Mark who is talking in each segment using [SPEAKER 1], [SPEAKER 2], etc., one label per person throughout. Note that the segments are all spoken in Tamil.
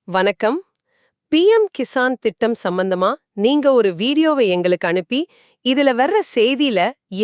[SPEAKER 1] வணக்கம். பிஎம் கிசான் திட்டம் சம்பந்தமா நீங்க ஒரு வீடியோவை எங்களுக்கு அனுப்பி இதுல வர்ற செய்தியில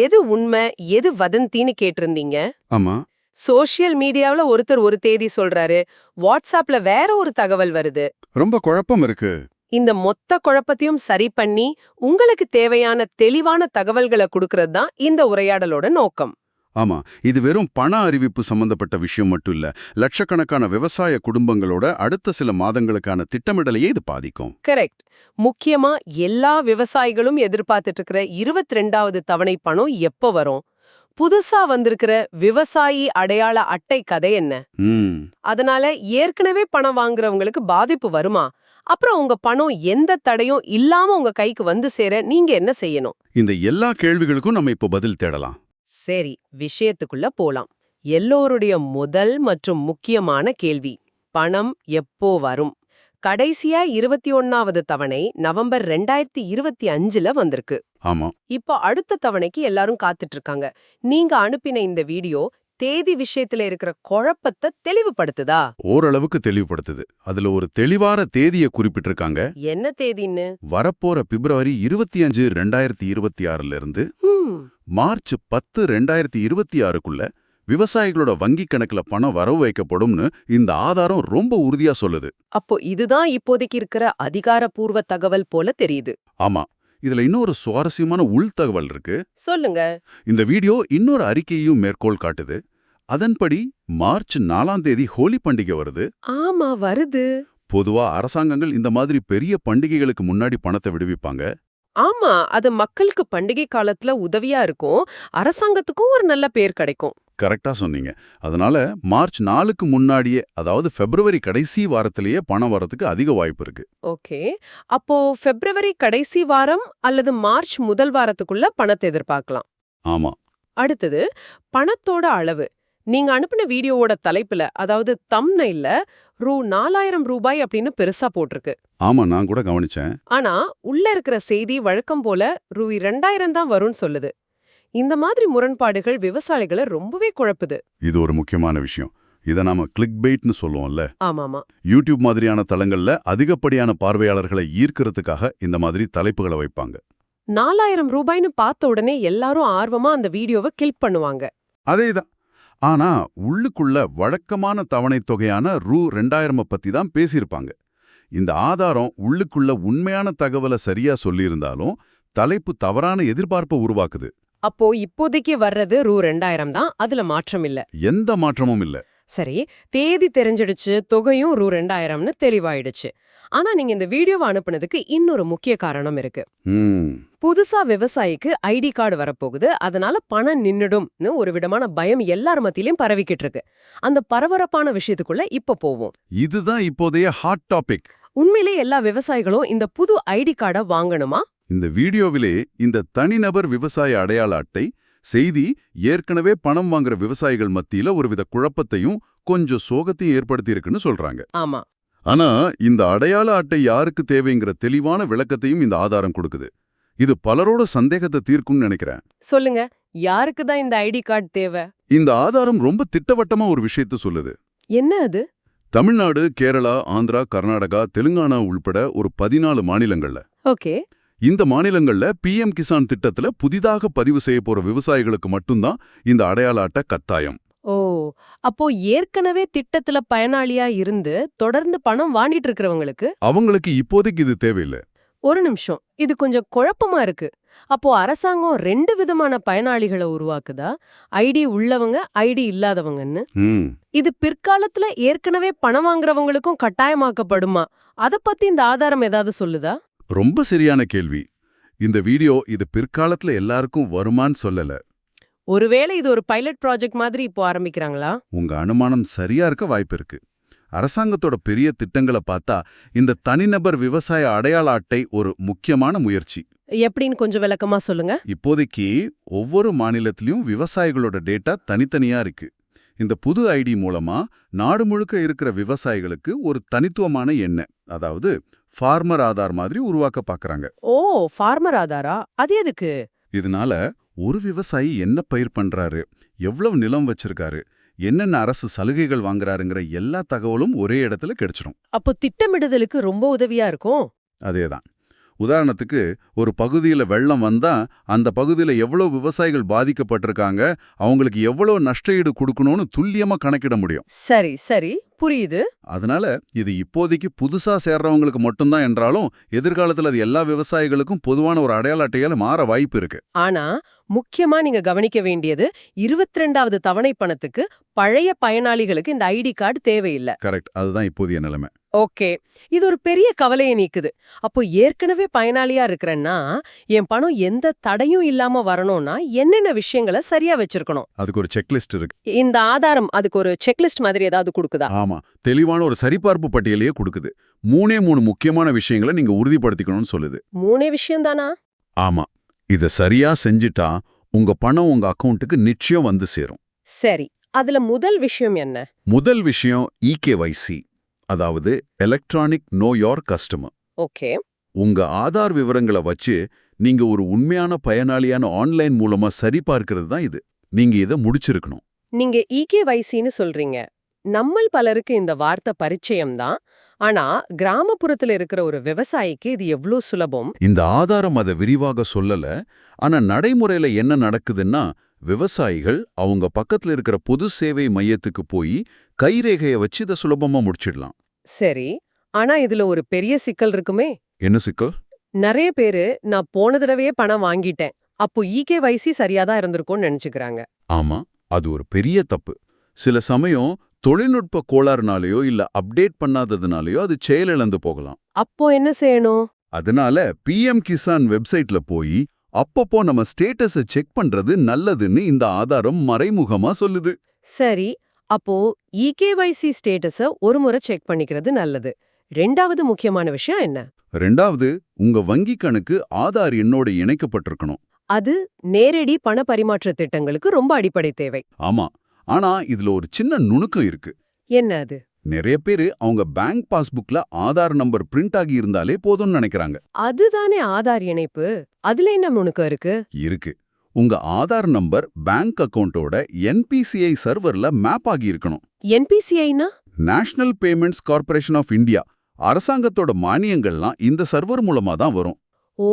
[SPEAKER 1] எது உண்மை எது வதந்தின்னு கேட்டிருந்தீங்க.
[SPEAKER 2] ஆமா.
[SPEAKER 1] சோஷியல் மீடியாவுல ஒருத்தர் ஒரு தேதி சொல்றாரு, வாட்ஸ்அப்ல வேற ஒரு தகவல் வருது.
[SPEAKER 2] ரொம்ப குழப்பம் இருக்கு.
[SPEAKER 1] இந்த மொத்த குழப்பத்தையும் சரி பண்ணி உங்களுக்கு தேவையான தெளிவான தகவல்களை கொடுக்கறது தான் இந்த உரையாடலோட நோக்கம்.
[SPEAKER 2] ஆமா, இது வெறும் பண அறிவிப்பு சம்பந்தப்பட்ட விஷயம் மட்டும் இல்ல. லட்சக்கணக்கான விவசாய குடும்பங்களோட அடுத்த சில மாதங்களுக்கான திட்டமிடலையே இது பாதிக்கும்.
[SPEAKER 1] கரெக்ட். முக்கியமா எல்லா விவசாயிகளும் எதிர்பார்த்துட்டு இருக்கிற 22வது தவணை பணம் எப்ப வரும்? புதுசா வந்திருக்கிற விவசாயி அடையாள அட்டை கதை என்ன?
[SPEAKER 2] ம்.
[SPEAKER 1] அதனால ஏற்கனவே பணம் வாங்குறவங்களுக்கு பாதிப்பு வருமா? அப்புறம் உங்க பணம் எந்த தடையும் இல்லாம உங்க கைக்கு வந்து சேர நீங்க என்ன செய்யணும்?
[SPEAKER 2] இந்த எல்லா கேள்விகளுக்கும் நம்ம இப்போ பதில் தேடலாம்.
[SPEAKER 1] சரி, விஷயத்துக்குள்ள போலாம். எல்லோருடைய முதல் மற்றும் முக்கியமான கேள்வி, பணம் எப்போ வரும்? கடைசியா 21வது தவணை நவம்பர் 2025ல வந்திருக்கு.
[SPEAKER 2] ஆமா.
[SPEAKER 1] இப்போ அடுத்த தவணைக்கு எல்லாரும் காத்துட்டு இருக்காங்க. நீங்க அனுப்பின இந்த வீடியோ தேதி விஷயத்துல இருக்கிற குழப்பத்தை தெளிவுபடுத்துதா?
[SPEAKER 2] ஓரளவுக்கு தெளிவுபடுத்துது. அதுல ஒரு தெளிவான தேதியை குறிப்பிட்டிருக்காங்க.
[SPEAKER 1] என்ன தேதின்னு?
[SPEAKER 2] வரப்போற பிப்ரவரி 25, 2026ல இருந்து
[SPEAKER 1] ஹம்,
[SPEAKER 2] மார்ச் 10, 2026க்குள்ள விவசாயிகளோட வங்கி கணக்குல பணம் வரவு வைக்கப்படும்னு இந்த ஆதாரம் ரொம்ப உறுதியா சொல்லுது.
[SPEAKER 1] அப்போ இதுதான் இப்போதைக்கு இருக்கிற அதிகாரப்பூர்வ தகவல் போல தெரியுது.
[SPEAKER 2] ஆமா. இதுல இன்னொரு சுவாரஸ்யமான உள்தகவல் இருக்கு.
[SPEAKER 1] சொல்லுங்க.
[SPEAKER 2] இந்த வீடியோ இன்னொரு அறிக்கையையும் மேற்கோள் காட்டுது. அதன்படி மார்ச் 4ஆம் தேதி ஹோலி பண்டிகை வருது.
[SPEAKER 1] ஆமா, வருது.
[SPEAKER 2] பொதுவா அரசாங்கங்கள் இந்த மாதிரி பெரிய பண்டிகைகளுக்கு முன்னாடி பணத்தை விடுவிப்பாங்க.
[SPEAKER 1] ஆமா, அது மக்களுக்கு பண்டிகை காலத்துல உதவியா இருக்கும். அரசாங்கத்துக்கும் ஒரு நல்ல பேர் கிடைக்கும்.
[SPEAKER 2] கரெக்டா சொன்னீங்க. அதனால மார்ச் 4க்கு முன்னாடியே, அதாவது பிப்ரவரி கடைசி வாரத்திலேயே பணம் வரதுக்கு அதிக வாய்ப்பு இருக்கு.
[SPEAKER 1] ஓகே. அப்போ பிப்ரவரி கடைசி வாரம் அல்லது மார்ச் முதல் வாரத்துக்குள்ள பணத்தை எதிர்பார்க்கலாம்.
[SPEAKER 2] ஆமா.
[SPEAKER 1] அடுத்தது, பணத்தோட அளவு. நீங்க அனுப்பின வீடியோவோட தலைப்புல, அதாவது தம்ப்நெயில்ல ரூ. 4000 அப்படின்னு பெருசா போட்டிருக்கு.
[SPEAKER 2] ஆமா, நான் கூட கவனிச்சேன்.
[SPEAKER 1] ஆனா உள்ள இருக்கிற செய்தி வழக்கம் போல ரூ. 2000 தான் வரும்னு சொல்லுது. இந்த மாதிரி முரண்பாடுகள் விவசாயிகளை ரொம்பவே குழப்புது.
[SPEAKER 2] இது ஒரு முக்கியமான விஷயம். இதை நாம கிளிக் பெய்ட்னு சொல்லுவோம்ல.
[SPEAKER 1] ஆமாமா.
[SPEAKER 2] யூடியூப் மாதிரியான தளங்கள்ல அதிகப்படியான பார்வையாளர்களை ஈர்க்கிறதுக்காக இந்த மாதிரி தலைப்புகளை வைப்பாங்க.
[SPEAKER 1] ரூ. 4000ன்னு பார்த்த உடனே எல்லாரும் ஆர்வமா அந்த வீடியோவை கிளிக் பண்ணுவாங்க.
[SPEAKER 2] அதேதான். ஆனா உள்ளுக்குள்ள வழக்கமான தவணைத் தொகையான ரூ. 2000 பத்தி தான் பேசியிருப்பாங்க. இந்த ஆதாரம் உள்ளுக்குள்ள உண்மையான தகவலை சரியா சொல்லியிருந்தாலும் தலைப்பு தவறான எதிர்பார்ப்பை உருவாக்குது.
[SPEAKER 1] அப்போ இப்போதைக்கு வர்றது ரூ. 2000 தான், அதுல மாற்றம் இல்ல.
[SPEAKER 2] எந்த மாற்றமும் இல்ல.
[SPEAKER 1] சரி, தேதி தெரிஞ்சிடுச்சு, தொகையும் ரூ. 2000ன்னு தெளிவாயிடுச்சு. ஆனா நீங்க இந்த வீடியோவை அனுப்புனதுக்கு இன்னொரு முக்கிய காரணம் இருக்கு.
[SPEAKER 2] ம்.
[SPEAKER 1] புதுசா விவசாயிக்கு ஐடி கார்டு வரப்போகுது, அதனால பணம் நின்னுடும்னு ஒரு விதமான பயம் எல்லார் மத்தியிலும் பரவிக்கிட்டு இருக்கு. அந்த பரபரப்பான விஷயத்துக்குள்ள இப்ப போவோம்.
[SPEAKER 2] இதுதான் இப்போதைய ஹாட் டாபிக்.
[SPEAKER 1] உண்மையிலே எல்லா விவசாயிகளும் இந்த புது ஐடி கார்டை வாங்கணுமா?
[SPEAKER 2] இந்த வீடியோவிலே இந்த தனிநபர் விவசாய அடையாள அட்டை செய்தி ஏற்கனவே பணம் வாங்குற விவசாயிகள் மத்தியில ஒருவித குழப்பத்தையும் கொஞ்சம் சோகத்தையும் ஏற்படுத்தி இருக்குன்னு சொல்றாங்க.
[SPEAKER 1] ஆமா.
[SPEAKER 2] ஆனா இந்த அடையாள அட்டை யாருக்கு தேவைங்கிற தெளிவான விளக்கத்தையும் இந்த ஆதாரம் கொடுக்குது. இது பலரோட சந்தேகத்தை தீர்க்கும்னு நினைக்கிறேன்.
[SPEAKER 1] சொல்லுங்க, யாருக்கு தான் இந்த ஐடி கார்டு தேவை?
[SPEAKER 2] இந்த ஆதாரம் ரொம்ப திட்டவட்டமா ஒரு விஷயத்த சொல்லுது.
[SPEAKER 1] என்ன அது?
[SPEAKER 2] தமிழ்நாடு, கேரளா, ஆந்திரா, கர்நாடகா, தெலுங்கானா உள்பட ஒரு 14 மாநிலங்கள்ல.
[SPEAKER 1] ஓகே.
[SPEAKER 2] இந்த மாநிலங்கள்ல பிஎம் கிசான் திட்டத்துல புதிதாக பதிவு செய்ய போற விவசாயிகளுக்கு மட்டும்தான் இந்த அடையாள அட்டை கட்டாயம்.
[SPEAKER 1] ஓ, அப்போ ஏற்கனவே திட்டத்துல பயனாளியா இருந்து தொடர்ந்து பணம் வாங்கிட்டு இருக்கிறவங்களுக்கு?
[SPEAKER 2] அவங்களுக்கு இப்போதைக்கு இது தேவையில்லை.
[SPEAKER 1] ஒரு நிமிஷம், இது கொஞ்சம் குழப்பமா இருக்கு. அப்போ அரசாங்கம் 2 விதமான பயனாளிகளை உருவாக்குதா? ஐடி உள்ளவங்க, ஐடி இல்லாதவங்கன்னு.
[SPEAKER 2] ம்.
[SPEAKER 1] இது பிற்காலத்துல ஏற்கனவே பணம் வாங்குறவங்களுக்கும் கட்டாயமாக்கப்படுமா? அத பத்தி இந்த ஆதாரம் ஏதாவது சொல்லுதா?
[SPEAKER 2] ரொம்ப சரியான கேள்வி. இந்த வீடியோ இது பிற்காலத்துல எல்லாருக்கும் வருமான்னு சொல்லல.
[SPEAKER 1] ஒருவேளை இது ஒரு பைலட் ப்ராஜெக்ட் மாதிரி இப்போ ஆரம்பிக்கிறாங்களா?
[SPEAKER 2] உங்க அனுமானம் சரியா இருக்க வாய்ப்பு இருக்கு. அரசாங்கத்தோட பெரிய திட்டங்களை பார்த்தா இந்த தனிநபர் விவசாய அடையாள அட்டை ஒரு முக்கியமான முயற்சி.
[SPEAKER 1] எப்படின்னு கொஞ்சம் விளக்கமா சொல்லுங்க.
[SPEAKER 2] இப்போதைக்கு ஒவ்வொரு மாநிலத்திலயும் விவசாயிகளோட டேட்டா தனித்தனியா இருக்கு. இந்த புது ஐடி மூலமா நாடு முழுக்க இருக்கிற விவசாயிகளுக்கு ஒரு தனித்துவமான எண்ணை, அதாவது ஃபார்மர் ஆதார் மாதிரி உருவாக்க பாக்குறாங்க.
[SPEAKER 1] ஓ, ஃபார்மர் ஆதாரா? அது எதுக்கு?
[SPEAKER 2] இதனால ஒரு விவசாயி என்ன பயிர் பண்றாரு, எவ்வளவு நிலம் வச்சிருக்காரு, என்னென்ன அரசு சலுகைகள் வாங்குறாருங்கிற எல்லா தகவலும் ஒரே இடத்துல கிடைச்சிடும்.
[SPEAKER 1] அப்போ திட்டமிடுதலுக்கு ரொம்ப உதவியா இருக்கும்.
[SPEAKER 2] அதேதான். உதாரணத்துக்கு ஒரு பகுதியில் வெள்ளம் வந்தா அந்த பகுதியில் எவ்வளோ விவசாயிகள் பாதிக்கப்பட்டிருக்காங்க, அவங்களுக்கு எவ்வளோ நஷ்டஈடு கொடுக்கணும்னு துல்லியமா கணக்கிட முடியும்.
[SPEAKER 1] சரி சரி, புரியுது.
[SPEAKER 2] அதனால இது இப்போதைக்கு புதுசா சேர்றவங்களுக்கு மட்டும்தான் என்றாலும் எதிர்காலத்துல அது எல்லா விவசாயிகளுக்கும் பொதுவான ஒரு அடையாள அட்டையால மாற வாய்ப்பு இருக்கு.
[SPEAKER 1] ஆனா முக்கியமா நீங்க கவனிக்க வேண்டியது 22வது தவணை பணத்துக்கு பழைய பயனாளிகளுக்கு இந்த ஐடி கார்டு தேவையில்லை.
[SPEAKER 2] கரெக்ட். அதுதான் இப்போதைய நிலைமை.
[SPEAKER 1] ஓகே, இது ஒரு பெரிய கவலையை நீக்குது. அப்போ ஏற்கனவே பயனாளியா இருக்கிறேன்னா என் பணம் எந்த தடையும் இல்லாம வரணும்னா என்னென்ன விஷயங்களை சரியா வச்சிருக்கணும்?
[SPEAKER 2] அதுக்கு ஒரு செக்லிஸ்ட் இருக்கு.
[SPEAKER 1] இந்த ஆதாரம் அதுக்கு ஒரு செக்லிஸ்ட் மாதிரி ஏதாவது கொடுக்குதா?
[SPEAKER 2] ஆமா, தெளிவான ஒரு சரிபார்ப்பு பட்டியலையே கொடுக்குது. 3 முக்கியமான விஷயங்களை நீங்க உறுதிப்படுத்திக்கணும்னு சொல்லுது.
[SPEAKER 1] 3 விஷயம் தானா?
[SPEAKER 2] ஆமா, இத சரியா செஞ்சிட்டா உங்க பணம் உங்க அக்கவுண்ட்டுக்கு நிச்சயம் வந்து சேரும்.
[SPEAKER 1] சரி, அதுல முதல் விஷயம் என்ன?
[SPEAKER 2] முதல் விஷயம் EKYC, அதாவது electronic know your customer.
[SPEAKER 1] Okay.
[SPEAKER 2] உங்க ஆதார் விவரங்களை வச்சு நீங்க ஒரு உண்மையான பயனாளியான ஆன்லைன் மூலமா சரிபார்க்கிறது தான் இது. நீங்க இதை முடிச்சிருக்கணும்.
[SPEAKER 1] நீங்க EKYCன்னு சொல்றீங்க. நம்மள் பலருக்கு இந்த வார்த்தை பரிச்சயம் தான். ஆனா கிராமப்புறத்துல இருக்கிற ஒரு விவசாயிக்கு இது எவ்ளோ சுலபம்?
[SPEAKER 2] இந்த ஆதாரம் அதை விரிவாக சொல்லல. ஆனா நடைமுறையில என்ன நடக்குதுன்னா, விவசாயிகள் அவங்க பக்கத்துல இருக்கிற பொது சேவை மையத்துக்கு போய் கைரேகையை வச்சு இதை சுலபமா முடிச்சிடலாம்.
[SPEAKER 1] சரி, ஆனா இதுல ஒரு பெரிய சிக்கல் இருக்குமே.
[SPEAKER 2] என்ன சிக்கல்?
[SPEAKER 1] நிறைய பேரு நான் போன தடவையே பணம் வாங்கிட்டேன், அப்போ EKYC சரியாதான் இருந்திருக்கும்னு நினைச்சுக்கிறாங்க.
[SPEAKER 2] ஆமா, அது ஒரு பெரிய தப்பு. சில சமயம் தொழில்நுட்ப கோளாறுனாலேயோ இல்ல அப்டேட் பண்ணாததுனாலயோ அது செயலிழந்து போகலாம்.
[SPEAKER 1] அப்போ என்ன செய்யணும்?
[SPEAKER 2] அதனால PM கிசான் வெப்சைட்ல போய் அப்பப்போ நம்ம ஸ்டேட்டஸை செக் பண்றது நல்லதுன்னு இந்த ஆதாரம் மறைமுகமா சொல்லுது.
[SPEAKER 1] சரி, அப்போ EKYC ஸ்டேட்டஸ ஒரு முறை செக் பண்ணிக்கிறது நல்லது. 2வது முக்கியமான விஷயம் என்ன?
[SPEAKER 2] 2வது, உங்க வங்கி கணக்கு ஆதார் எண்ணோட இணைக்கப்பட்டிருக்கணும்.
[SPEAKER 1] அது நேரடி பண பரிமாற்ற திட்டங்களுக்கு ரொம்ப அடிப்படை தேவை.
[SPEAKER 2] ஆமா, ஆனா இதுல ஒரு சின்ன நுணுக்கம் இருக்கு.
[SPEAKER 1] என்ன அது?
[SPEAKER 2] நிறைய பேரு அவங்க பேங்க் பாஸ்புக்ல ஆதார் நம்பர் பிரிண்ட் ஆகி இருந்தாலே போதும்னு நினைக்கிறாங்க.
[SPEAKER 1] அதுதானே ஆதார் இணைப்பு. அதுல என்ன நுணுக்கம் இருக்கு?
[SPEAKER 2] இருக்கு. உங்க ஆதார் நம்பர் பேங்க் அக்கவுண்டோட NPCI சர்வர்ல மேப் ஆகி இருக்கணும்.
[SPEAKER 1] NPCIனா?
[SPEAKER 2] National payments corporation of India. அரசாங்கத்தோட மானியங்கள்லாம் இந்த சர்வர் மூலமா தான் வரும்.
[SPEAKER 1] ஓ,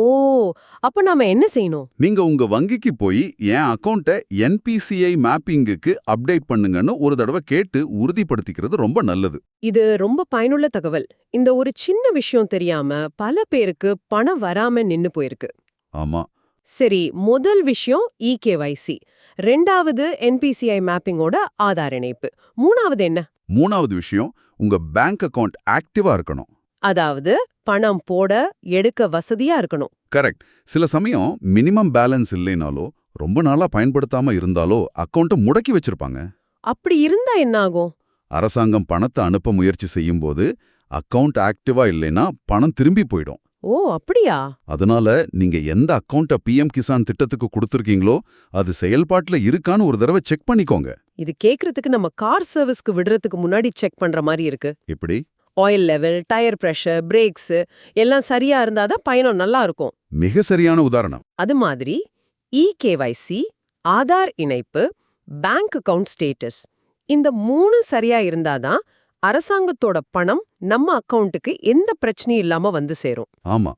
[SPEAKER 1] அப்ப நாம என்ன செய்யணும்?
[SPEAKER 2] நீங்க உங்க வங்கிக்கு போய் என் அக்கவுண்ட்டை NPCI மேப்பிங்குக்கு அப்டேட் பண்ணுங்கன்னு ஒரு தடவை கேட்டு உறுதிப்படுத்திக்கிறது ரொம்ப நல்லது.
[SPEAKER 1] இது ரொம்ப பயனுள்ள தகவல். இந்த ஒரு சின்ன விஷயம் தெரியாம பல பேருக்கு பணம் வராம நின்னு போயிருக்கு.
[SPEAKER 2] ஆமா.
[SPEAKER 1] சரி, முதல் விஷயம் EKYC, 2வது NPCI மேப்பிங்கோட ஆதார் இணைப்பு, 3வது என்ன?
[SPEAKER 2] 3வது விஷயம், உங்க பேங்க் அக்கவுண்ட் ஆக்டிவா இருக்கணும்.
[SPEAKER 1] அதாவது பணம் போட எடுக்க வசதியா இருக்கணும்.
[SPEAKER 2] கரெக்ட். சில சமயம் மினிமம் பேலன்ஸ் இல்லைனாலோ ரொம்ப நாளா பயன்படுத்தாம இருந்தாலோ அக்கவுண்ட்டை முடக்கி வச்சிருப்பாங்க.
[SPEAKER 1] அப்படி இருந்தா என்ன ஆகும்?
[SPEAKER 2] அரசாங்கம் பணத்தை அனுப்ப முயற்சி செய்யும்போது அக்கவுண்ட் ஆக்டிவா இல்லைன்னா பணம் திரும்பி போயிடும்.
[SPEAKER 1] ஓ, அப்படியா?
[SPEAKER 2] அதனால நீங்க எந்த அக்கவுண்ட்டை PM கிசான் திட்டத்துக்கு கொடுத்துருக்கீங்களோ அது செயல்பாட்டுல இருக்கான்னு ஒரு தடவை செக் பண்ணிக்கோங்க.
[SPEAKER 1] இது கேக்குறதுக்கு நம்ம கார் சர்வீஸ்க்கு விடுறதுக்கு முன்னாடி செக் பண்ற மாதிரி இருக்கு.
[SPEAKER 2] எப்படி?
[SPEAKER 1] Oil level, tyre pressure, brakes எல்லாம் சரியா இருந்தாதான் பயணம் நல்லா இருக்கும்.
[SPEAKER 2] மிக சரியான உதாரணம்.
[SPEAKER 1] அது மாதிரி EKYC, ஆதார் இணைப்பு, பேங்க் அக்கவுண்ட் ஸ்டேட்டஸ், இந்த 3 சரியா இருந்தாதான் அரசாங்கத்தோட பணம் நம்ம அக்கவுண்ட்டுக்கு எந்த பிரச்சனையும் இல்லாம வந்து சேரும்.
[SPEAKER 2] ஆமா,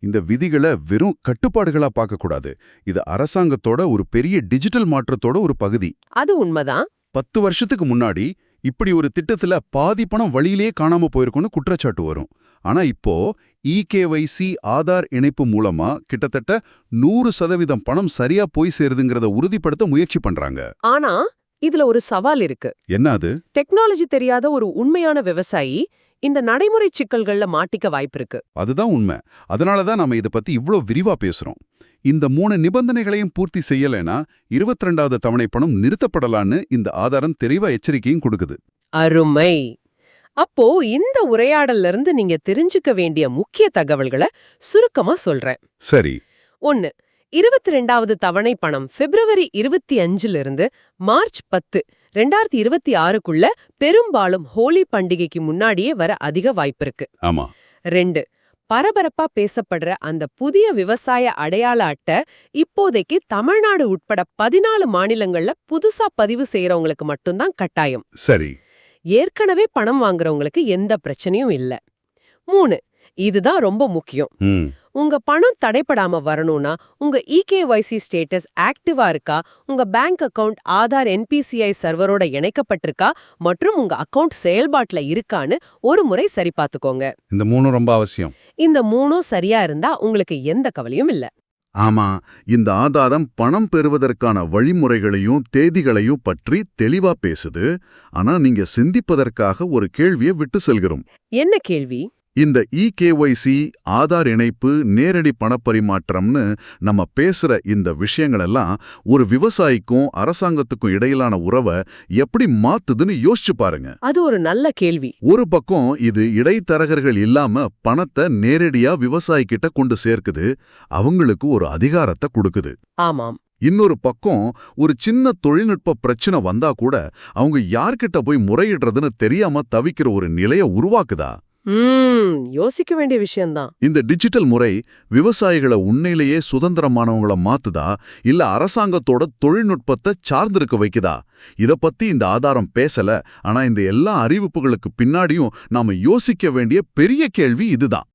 [SPEAKER 2] இந்த விதிகளை வெறும் கட்டுப்பாடுகளா பார்க்க கூடாது. இது அரசாங்கத்தோட ஒரு பெரிய டிஜிட்டல் மாற்றத்தோட ஒரு பகுதி.
[SPEAKER 1] அது உண்மைதான்.
[SPEAKER 2] 10 வருஷத்துக்கு முன்னாடி இப்படி ஒரு திட்டத்துல பாதி பணம் வழியிலேயே காணாம போயிருக்கும்னு குற்றச்சாட்டு வரும். ஆனா இப்போ EKYC ஆதார் இணைப்பு மூலமா கிட்டத்தட்ட 100% பணம் சரியா போய் சேருதுங்கிறத உறுதிப்படுத்த முயற்சி பண்றாங்க.
[SPEAKER 1] ஆனா இதுல ஒரு சவால் இருக்கு.
[SPEAKER 2] என்ன அது?
[SPEAKER 1] டெக்னாலஜி தெரியாத ஒரு உண்மையான விவசாயி இந்த நடைமுறை சிக்கல்கள்ல மாட்டிக்க வாய்ப்பிருக்கு.
[SPEAKER 2] அதுதான் உண்மை. அதனாலதான் நாம இத பத்தி இவ்ளோ விரிவா பேசுறோம். இந்த 3 நிபந்தனைகளையும் பூர்த்தி செய்யலைன்னா 22வது தவணை பணம் நிறுத்தப்படலான்னு இந்த ஆதாரம் தெளிவா எச்சரிக்கையும் கொடுக்குது.
[SPEAKER 1] அருமை. அப்போ இந்த உரையாடல்ல இருந்து நீங்க தெரிஞ்சுக்க வேண்டிய முக்கிய தகவல்களை சுருக்கமா சொல்றேன்.
[SPEAKER 2] சரி.
[SPEAKER 1] 1. 22வது தவணை பணம் பிப்ரவரி 25 மார்ச் 10, 2026க்குள்ள பெரும்பாலும் ஹோலி பண்டிகைக்கு முன்னாடியே வர அதிக வாய்ப்பிருக்கு.
[SPEAKER 2] ஆமா.
[SPEAKER 1] 2. பரபரப்பா பேசப்படுற அந்த புதிய விவசாய அடையாள அட்டை இப்போதைக்கு தமிழ்நாடு உட்பட 14 மாநிலங்கள்ல புதுசா பதிவு செய்யறவங்களுக்கு மட்டும்தான் கட்டாயம்.
[SPEAKER 2] சரி.
[SPEAKER 1] ஏற்கனவே பணம் வாங்குறவங்களுக்கு எந்த பிரச்சனையும் இல்ல. 3, இதுதான் ரொம்ப முக்கியம். உங்க பணம் தடைப்படாம வரணும்னா உங்க EKYC ஸ்டேட்டஸ் ஆக்டிவா இருக்கா, உங்க பேங்க் அக்கவுண்ட் ஆதார் NPCI சர்வரோட இணைக்கப்பட்டிருக்கா மற்றும் உங்க அக்கவுண்ட் செயல்பாட்டுல இருக்கான்னு ஒரு முறை சரி பார்த்துக்கோங்க.
[SPEAKER 2] இந்த 3 ரொம்ப அவசியம்.
[SPEAKER 1] இந்த 3ம் சரியா இருந்தா உங்களுக்கு எந்த கவலையும் இல்ல.
[SPEAKER 2] ஆமா, இந்த ஆதாரம் பணம் பெறுவதற்கான வழிமுறைகளையும் தேதிகளையும் பற்றி தெளிவா பேசுது. ஆனா நீங்க சிந்திப்பதற்காக ஒரு கேள்வியை விட்டு செல்கிறோம்.
[SPEAKER 1] என்ன கேள்வி?
[SPEAKER 2] இந்த EKYC ஆதார் இணைப்பு நேரடி பணப்பரிமாற்றம்னு நம்ம பேசுற இந்த விஷயங்களெல்லாம் ஒரு விவசாயிக்கும் அரசாங்கத்துக்கும் இடையிலான உறவை எப்படி மாத்துதுன்னு யோசிச்சு பாருங்க.
[SPEAKER 1] அது ஒரு நல்ல கேள்வி.
[SPEAKER 2] ஒரு பக்கம் இது இடைத்தரகர்கள் இல்லாம பணத்தை நேரடியா விவசாயிகிட்ட கொண்டு சேர்க்குது, அவங்களுக்கு ஒரு அதிகாரத்தை கொடுக்குது.
[SPEAKER 1] ஆமாம்.
[SPEAKER 2] இன்னொரு பக்கம் ஒரு சின்ன தொழில்நுட்ப பிரச்சனை வந்தா கூட அவங்க யார்கிட்ட போய் முறையிடுறதுன்னு தெரியாம தவிக்கிற ஒரு நிலையை உருவாக்குதா?
[SPEAKER 1] யோசிக்க வேண்டிய விஷயம்தான்.
[SPEAKER 2] இந்த டிஜிட்டல் முறை விவசாயிகளை உண்மையிலேயே சுதந்திரமானவங்கள மாத்துதா, இல்ல அரசாங்கத்தோட தொழில்நுட்பத்தை சார்ந்திருக்க வைக்குதா? இத பத்தி இந்த ஆதாரம் பேசல. ஆனா இந்த எல்லா அறிவிப்புகளுக்கு பின்னாடியும் நாம யோசிக்க வேண்டிய பெரிய கேள்வி இதுதான்.